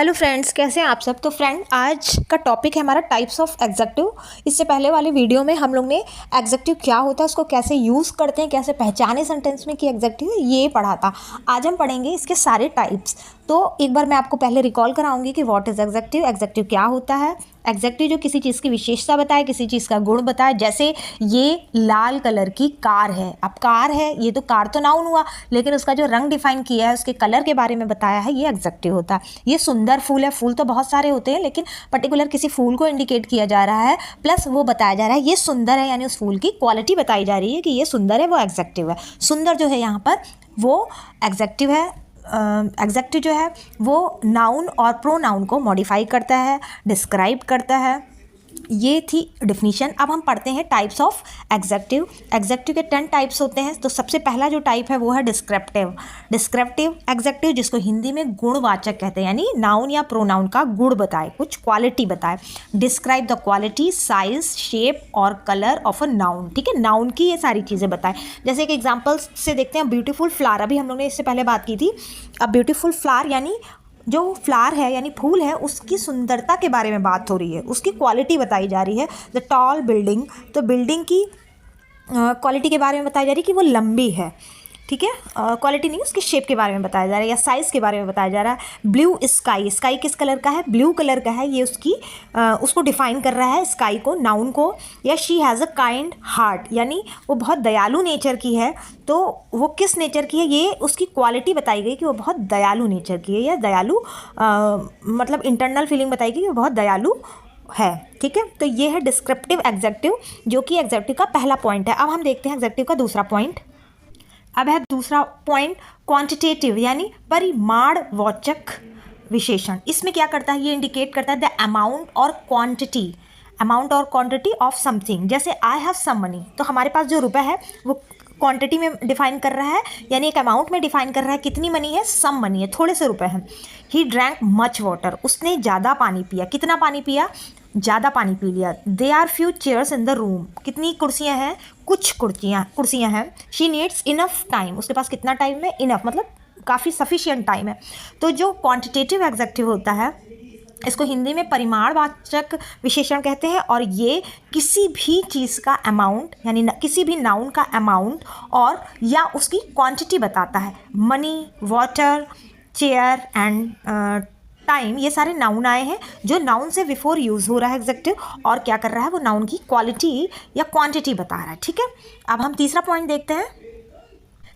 Hello friends, कैसे हैं आप सब। तो फ्रेंड, आज का टॉपिक है हमारा टाइप्स ऑफ एग्जेक्टिव। इससे पहले वाले वीडियो में हम लोग ने एग्जेक्टिव क्या होता है, उसको कैसे यूज़ करते हैं, कैसे पहचाने सेंटेंस में कि एग्जेक्टिव ये पढ़ा था। आज हम पढ़ेंगे इसके सारे टाइप्स। तो एक बार मैं आपको पहले रिकॉल कराऊंगी कि व्हाट इज़ एग्जेक्टिव। एग्जेक्टिव क्या होता है। एग्जेक्टिव जो किसी चीज़ की विशेषता बताए, किसी चीज़ का गुण बताए। जैसे ये लाल कलर की कार है। अब कार है, ये तो कार तो नाउन हुआ, लेकिन उसका जो रंग डिफाइन किया है, उसके कलर के बारे में बताया है, ये एग्जेक्टिव होता है। ये सुंदर फूल है। फूल तो बहुत सारे होते हैं, लेकिन पर्टिकुलर किसी फूल को इंडिकेट किया जा रहा है, प्लस वो बताया जा रहा है ये सुंदर है, यानी उस फूल की क्वालिटी बताई जा रही है कि ये सुंदर है, वो एग्जेक्टिव है। सुंदर जो है यहाँ पर वो एग्जेक्टिव है। एग्जेक्टिव जो है वो नाउन और प्रोनाउन को मॉडिफाई करता है, डिस्क्राइब करता है। ये थी डिफिनीशन। अब हम पढ़ते हैं टाइप्स ऑफ एग्जेक्टिव। एग्जेक्टिव के 10 टाइप्स होते हैं। तो सबसे पहला जो टाइप है वो है डिस्क्रिप्टिव। डिस्क्रिप्टिव एग्जेक्टिव, जिसको हिंदी में गुणवाचक कहते हैं, यानी नाउन या प्रोनाउन का गुण बताए, कुछ क्वालिटी बताए। Describe the quality, size, shape और कलर ऑफ अ नाउन। ठीक है, नाउन की ये सारी चीज़ें बताए। जैसे एक एग्जाम्पल से देखते हैं, ब्यूटीफुल फ्लावर। अभी हम लोग ने इससे पहले बात की थी। अब ब्यूटीफुल फ्लावर यानी जो फ्लावर है, यानी फूल है, उसकी सुंदरता के बारे में बात हो रही है, उसकी क्वालिटी बताई जा रही है। द टॉल बिल्डिंग, तो बिल्डिंग की क्वालिटी के बारे में बताई जा रही है कि वो लंबी है। ठीक है, क्वालिटी नहीं, उसके शेप के बारे में बताया जा रहा है या साइज़ के बारे में बताया जा रहा है। ब्लू स्काई, स्काई किस कलर का है, ब्लू कलर का है। ये उसको डिफाइन कर रहा है, स्काई को, नाउन को। या she has a kind heart, यानी वो बहुत दयालु नेचर की है। तो वो किस नेचर की है, ये उसकी क्वालिटी बताई गई कि वो बहुत दयालु नेचर की है, या दयालु मतलब इंटरनल फीलिंग बताई गई कि वो बहुत दयालु है। ठीक है, तो ये है डिस्क्रिप्टिव एग्जेक्टिव, जो कि एग्जेक्टिव का पहला पॉइंट है। अब हम देखते हैं एग्जेक्टिव का दूसरा पॉइंट। अब है दूसरा पॉइंट क्वांटिटेटिव, यानी परिमाणवाचक विशेषण। इसमें क्या करता है, ये इंडिकेट करता है द अमाउंट और क्वांटिटी ऑफ समथिंग। जैसे आई हैव सम मनी, तो हमारे पास जो रुपए है वो क्वांटिटी में डिफाइन कर रहा है, यानी एक अमाउंट में डिफाइन कर रहा है कितनी मनी है, सम मनी है, थोड़े से रुपए हैं। ही ड्रैंक मच वाटर, उसने ज़्यादा पानी पिया। कितना पानी पिया, ज़्यादा पानी पी लिया। They are few chairs in the room, कितनी कुर्सियाँ हैं, कुछ कुर्सियाँ हैं। शी नीड्स इनफ टाइम, उसके पास कितना टाइम है, इनफ मतलब काफ़ी सफिशिएंट टाइम है। तो जो क्वांटिटेटिव एग्जेक्टिव होता है, इसको हिंदी में परिमाणवाचक विशेषण कहते हैं, और ये किसी भी चीज़ का अमाउंट, यानी किसी भी नाउन का अमाउंट और या उसकी क्वांटिटी बताता है। Money, water, chair and time, ये सारे नाउन आए हैं जो नाउन से बिफोर यूज़ हो रहा है एग्जेक्टिव, और क्या कर रहा है, वो नाउन की क्वालिटी या क्वांटिटी बता रहा है। ठीक है, अब हम तीसरा पॉइंट देखते हैं।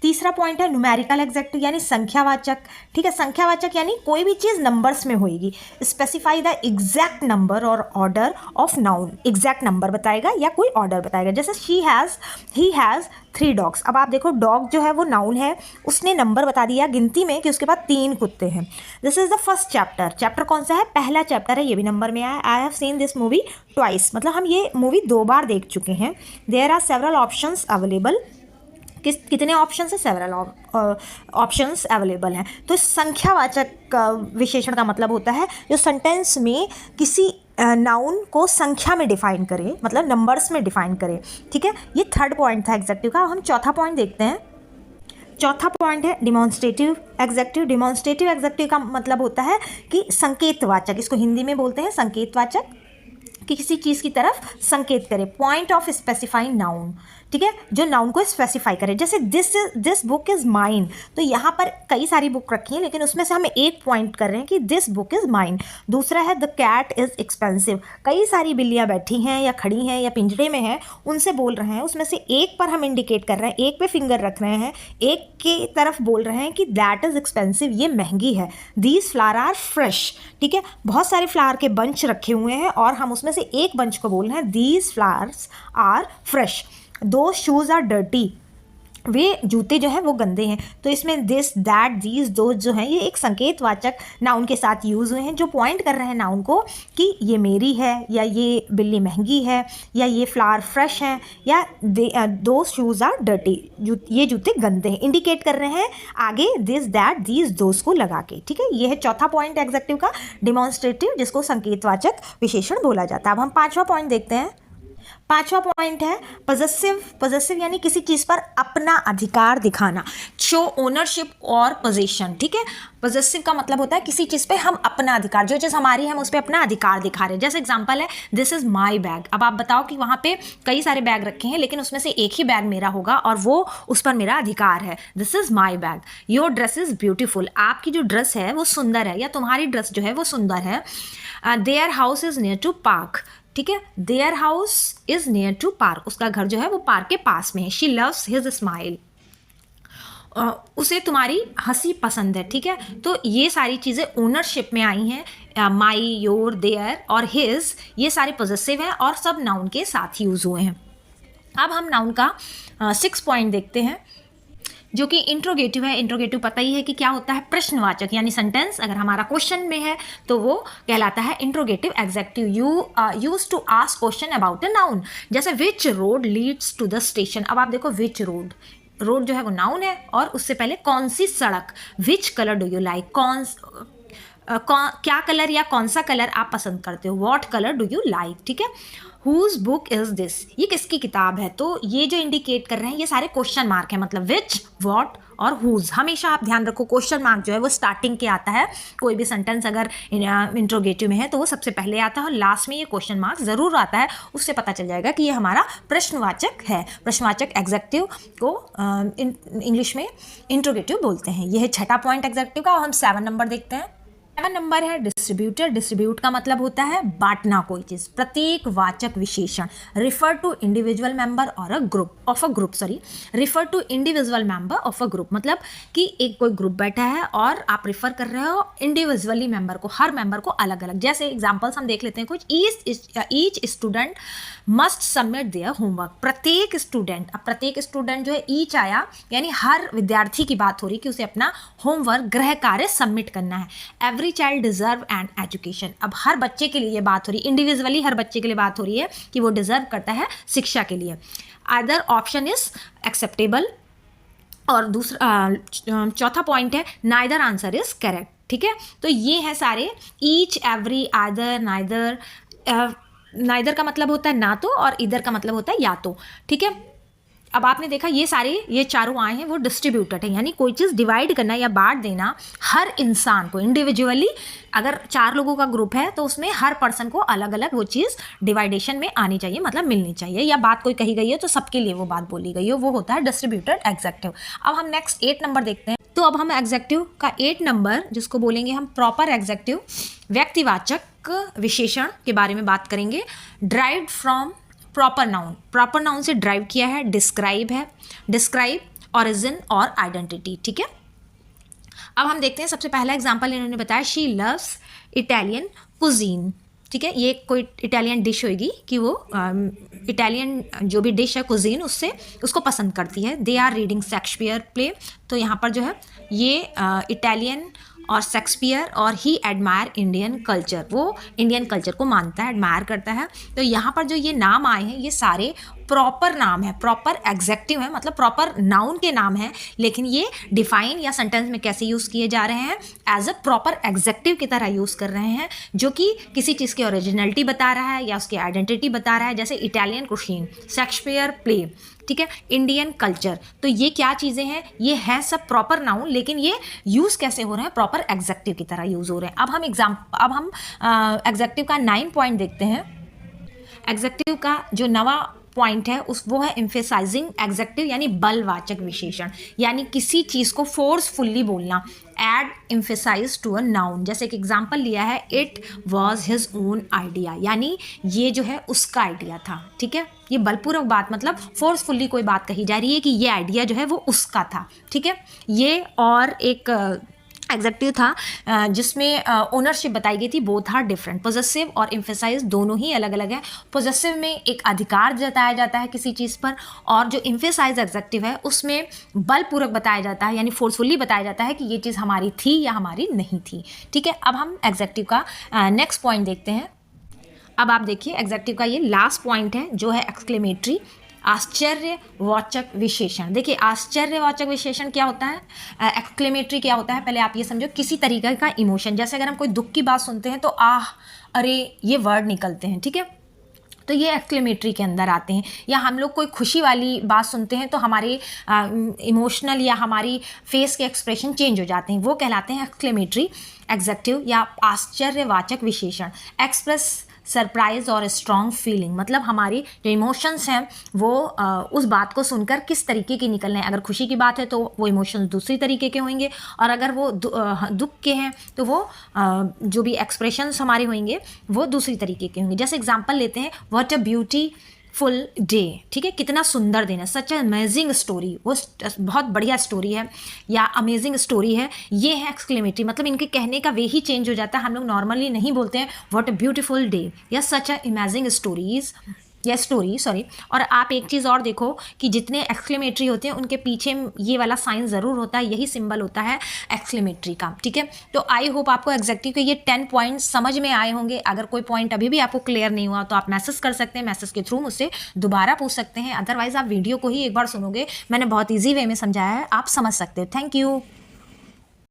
तीसरा पॉइंट है न्यूमेरिकल एग्जेक्टिव, यानी संख्यावाचक। ठीक है, संख्यावाचक यानी कोई भी चीज़ नंबर्स में होएगी। स्पेसिफाई द एग्जैक्ट नंबर और order of noun, exact number बताएगा या कोई ऑर्डर बताएगा। जैसे ही हैज़ 3 डॉग्स। अब आप देखो, डॉग जो है वो नाउन है, उसने नंबर बता दिया गिनती में कि उसके पास 3 कुत्ते हैं। This is the first chapter. Chapter कौन सा है, पहला चैप्टर है, ये भी नंबर में आया। I have seen this movie twice, मतलब हम ये मूवी 2 बार देख चुके हैं। There are several options available, कितने ऑप्शन है, सेवरल ऑप्शंस अवेलेबल हैं। तो संख्यावाचक विशेषण का मतलब होता है जो सेंटेंस में किसी नाउन को संख्या में डिफाइन करे, मतलब नंबर्स में डिफाइन करे। ठीक है, ये थर्ड पॉइंट था एग्जेक्टिव का। हम चौथा पॉइंट देखते हैं। चौथा पॉइंट है डिमॉन्स्ट्रेटिव एग्जेक्टिव। डिमॉन्स्ट्रेटिव एग्जेक्टिव का मतलब होता है कि संकेतवाचक, इसको हिंदी में बोलते हैं संकेतवाचक, कि किसी चीज़ की तरफ संकेत करे। पॉइंट ऑफ स्पेसिफाइंग नाउन, ठीक है, जो नाउन को स्पेसिफाई करे। जैसे दिस बुक इज़ माइन, तो यहाँ पर कई सारी बुक रखी हैं, लेकिन उसमें से हम एक पॉइंट कर रहे हैं कि दिस बुक इज़ माइन। दूसरा है द कैट इज़ एक्सपेंसिव, कई सारी बिल्लियाँ बैठी हैं या खड़ी हैं या पिंजरे में हैं, उनसे बोल रहे हैं, उसमें से एक पर हम इंडिकेट कर रहे हैं, एक पे फिंगर रख रहे हैं, एक की तरफ बोल रहे हैं कि दैट इज़ एक्सपेंसिव, ये महंगी है। दीज फ्लावर आर फ्रेश, ठीक है, बहुत सारे फ्लावर के बंच रखे हुए हैं और हम उसमें से एक बंच को बोल रहे हैं दीज फ्लावर्स आर फ्रेश। दो शूज़ आर डर्टी, वे जूते जो हैं वो गंदे हैं। तो इसमें दिस, दैट, दीज, दो जो हैं ये एक संकेतवाचक नाउन के साथ यूज़ हुए हैं, जो पॉइंट कर रहे हैं नाउन को कि ये मेरी है, या ये बिल्ली महंगी है, या ये फ्लावर फ्रेश हैं, या दो शूज़ आर डर्टी, ये जूते गंदे हैं। इंडिकेट कर रहे हैं आगे दिस, दैट, दीज, दोज को लगा के। ठीक है, ये है चौथा पॉइंट एग्जेक्टिव का, डिमॉन्स्ट्रेटिव, जिसको संकेतवाचक विशेषण बोला जाता है। अब हम पाँचवा पॉइंट देखते हैं। 5वां पॉइंट है पॉजेसिव। पॉजेसिव यानी किसी चीज़ पर अपना अधिकार दिखाना, शो ओनरशिप और पोजीशन, ठीक है। पॉजेसिव का मतलब होता है किसी चीज़ पे हम अपना अधिकार, जो चीज़ हमारी है हम उस पर अपना अधिकार दिखा रहे हैं। जैसे एग्जांपल है दिस इज़ माई बैग। अब आप बताओ कि वहाँ पे कई सारे बैग रखे हैं लेकिन उसमें से एक ही बैग मेरा होगा और वो उस पर मेरा अधिकार है। This is my bag. Your dress is beautiful. आपकी जो ड्रेस है वो सुंदर है या तुम्हारी ड्रेस जो है वो सुंदर है। Their house is near to park, ठीक है। Their house is near to park, उसका घर जो है वो पार्क के पास में है। शी लव्स हिज स्माइल, उसे तुम्हारी हंसी पसंद है, ठीक है। तो ये सारी चीज़ें ओनरशिप में आई हैं। माई, योर, देयर और हिज, ये सारे पॉजेसिव हैं और सब नाउन के साथ यूज़ हुए हैं। अब हम नाउन का 6 पॉइंट देखते हैं जो कि इंट्रोगेटिव है। इंट्रोगेटिव पता ही है कि क्या होता है, प्रश्नवाचक यानी सेंटेंस अगर हमारा क्वेश्चन में है तो वो कहलाता है interrogative adjective. You use to ask question about a noun. जैसे which road leads to the station. अब आप देखो विच रोड, रोड जो है वो नाउन है और उससे पहले कौन सी सड़क। Which colour do you like, क्या कलर या कौन सा कलर आप पसंद करते हो। What colour do you like, ठीक है। हुज बुक इज दिस, ये किसकी किताब है। तो ये जो इंडिकेट कर रहे हैं ये सारे क्वेश्चन मार्क है, मतलब विच, वॉट और हुज। हमेशा आप ध्यान रखो क्वेश्चन मार्क जो है वो स्टार्टिंग के आता है। कोई भी सेंटेंस अगर इंट्रोगेटिव में है तो वो सबसे पहले आता है और लास्ट में ये क्वेश्चन मार्क जरूर आता है। उससे पता चल जाएगा कि ये हमारा प्रश्नवाचक है। प्रश्नवाचक एग्जेक्टिव को इंग्लिश में इंट्रोगेटिव बोलते हैं। यह है 6ठा पॉइंट एग्जेक्टिव का। और हम 7 नंबर देखते हैं। 7 नंबर है डिस्ट्रीब्यूटर। डिस्ट्रीब्यूट का मतलब होता है बांटना कोई चीज। प्रत्येक वाचक विशेषण, रिफर टू इंडिविजुअल मेंबर और a group of a group, sorry, refer to individual member of a group, मतलब कि एक कोई ग्रुप बैठा है और आप रिफर कर रहे हो इंडिविजुअली मेंबर को, हर मेंबर को अलग अलग। जैसे एग्जांपल्स हम देख लेते हैं कुछ। Each student must submit their homework. प्रत्येक स्टूडेंट, अब प्रत्येक स्टूडेंट जो है ईच आया यानी हर विद्यार्थी की बात हो रही कि उसे अपना होमवर्क, गृह कार्य सबमिट करना है। Every child deserve and education. अब हर बच्चे के लिए ये बात हो रही, इंडिविजुअली हर बच्चे के लिए बात हो रही है कि वो डिजर्व करता है शिक्षा के लिए। Other option is acceptable. और दूसरा चौथा पॉइंट है नाइदर आंसर इज करेक्ट, ठीक है। तो ये है सारे ईच, एवरी, आदर, नाइदर। नाइदर का मतलब होता है ना तो और इधर का मतलब होता है या तो, ठीक है। अब आपने देखा ये सारे, ये चारों आए हैं वो डिस्ट्रीब्यूटेड है, यानी कोई चीज़ डिवाइड करना या बांट देना हर इंसान को इंडिविजुअली। अगर 4 लोगों का ग्रुप है तो उसमें हर पर्सन को अलग अलग वो चीज़ डिवाइडेशन में आनी चाहिए, मतलब मिलनी चाहिए। या बात कोई कही गई है तो सबके लिए वो बात बोली गई है, वो होता है डिस्ट्रीब्यूटेड एग्जेक्टिव। अब हम नेक्स्ट 8 नंबर देखते हैं। तो अब हम एग्जेक्टिव का 8 नंबर जिसको बोलेंगे हम प्रॉपर एग्जेक्टिव, व्यक्तिवाचक विशेषण के बारे में बात करेंगे। Derived from proper noun. Proper noun से ड्राइव किया है, डिस्क्राइब है, डिस्क्राइब, ओरिजिन और आइडेंटिटी, ठीक है। अब हम देखते हैं सबसे पहला एग्जांपल इन्होंने बताया, शी लव्स इटालियन कुजीन, ठीक है। ये कोई इटालियन डिश होगी कि वो इटालियन जो भी डिश है कुजीन उससे उसको पसंद करती है। They are reading Shakespeare play. तो यहाँ पर जो है ये इटालियन और शेक्सपियर और ही एडमायर इंडियन कल्चर, वो इंडियन कल्चर को मानता है, एडमायर करता है। तो यहाँ पर जो ये नाम आए हैं ये सारे प्रॉपर नाम है, प्रॉपर एग्जेक्टिव है, मतलब प्रॉपर नाउन के नाम है, लेकिन ये डिफाइन या सेंटेंस में कैसे यूज़ किए जा रहे हैं, एज अ प्रॉपर एग्जेक्टिव की तरह यूज़ कर रहे हैं, जो कि किसी चीज़ की ओरिजिनलिटी बता रहा है या उसकी आइडेंटिटी बता रहा है। जैसे इटालियन कुजीन, शेक्सपियर प्ले, ठीक है, इंडियन कल्चर। तो ये क्या चीज़ें हैं, ये है सब प्रॉपर नाउन, लेकिन ये यूज़ कैसे हो रहे हैं, प्रॉपर एग्जेक्टिव की तरह यूज़ हो रहे हैं। अब हम एग्जेक्टिव का 9 पॉइंट देखते हैं। एग्जेक्टिव का जो नवा पॉइंट है वो है एम्फेसाइजिंग एग्जेक्टिव, यानी बलवाचक विशेषण, यानी किसी चीज़ को फोर्सफुल्ली बोलना। Add emphasize to a noun. जैसे एक एग्जांपल लिया है, it was his own idea, यानी ये जो है उसका आइडिया था, ठीक है। ये बलपूर्वक बात, मतलब फोर्सफुल्ली कोई बात कही जा रही है कि ये आइडिया जो है वो उसका था, ठीक है। ये और एक एग्जेक्टिव था जिसमें ओनरशिप बताई गई थी। Both are different. पॉजेसिव और एम्फेसाइज दोनों ही अलग अलग है। पॉजेसिव में एक अधिकार जताया जाता है किसी चीज़ पर, और जो एम्फेसाइज एग्जेक्टिव है उसमें बलपूर्वक बताया जाता है, यानी फोर्सफुली बताया जाता है कि ये चीज़ हमारी थी या हमारी नहीं थी, ठीक है। अब हम एग्जेक्टिव का नेक्स्ट पॉइंट देखते हैं। अब आप देखिए एग्जेक्टिव का ये लास्ट पॉइंट है जो है एक्सक्लेमेटरी, आश्चर्यवाचक विशेषण। देखिए आश्चर्यवाचक विशेषण क्या होता है, एक्सक्लेमेटरी क्या होता है, पहले आप ये समझो, किसी तरीके का इमोशन। जैसे अगर हम कोई दुख की बात सुनते हैं तो आह, अरे, ये वर्ड निकलते हैं, ठीक है। तो ये एक्सक्लेमेटरी के अंदर आते हैं। या हम लोग कोई खुशी वाली बात सुनते हैं तो हमारे इमोशनल या हमारी फेस के एक्सप्रेशन चेंज हो जाते हैं, वो कहलाते हैं एक्सक्लेमेटरी एडजेक्टिव या आश्चर्यवाचक विशेषण। एक्सप्रेस सरप्राइज और स्ट्रॉन्ग फीलिंग, मतलब हमारी जो इमोशंस हैं वो उस बात को सुनकर किस तरीके की निकल रहे हैं। अगर खुशी की बात है तो वो इमोशंस दूसरी तरीके के होंगे, और अगर वो दुख के हैं तो वो जो भी एक्सप्रेशंस हमारे होंगे वो दूसरी तरीके के होंगे। जैसे एग्जांपल लेते हैं, व्हाट अ ब्यूटीफुल डे, ठीक है, कितना सुंदर दिन है। सच अमेजिंग स्टोरी, वो बहुत बढ़िया स्टोरी है या अमेजिंग स्टोरी है, ये है एक्सक्लेमेटरी। मतलब इनके कहने का वे ही चेंज हो जाता है। हम लोग नॉर्मली नहीं बोलते हैं व्हाट अ ब्यूटीफुल डे या सच अ अमेजिंग स्टोरीज या स्टोरी, सॉरी। और आप एक चीज़ और देखो कि जितने एक्सक्लेमेटरी होते हैं उनके पीछे ये वाला साइन ज़रूर होता है, यही सिंबल होता है एक्सक्लेमेटरी का, ठीक है। तो आई होप आपको एग्जैक्टली के ये 10 पॉइंट्स समझ में आए होंगे। अगर कोई पॉइंट अभी भी आपको क्लियर नहीं हुआ तो आप मैसेज कर सकते हैं, मैसेज के थ्रू मुझसे दोबारा पूछ सकते हैं। अदरवाइज आप वीडियो को ही एक बार सुनोगे, मैंने बहुत ईजी वे में समझाया है, आप समझ सकते हो। Thank you.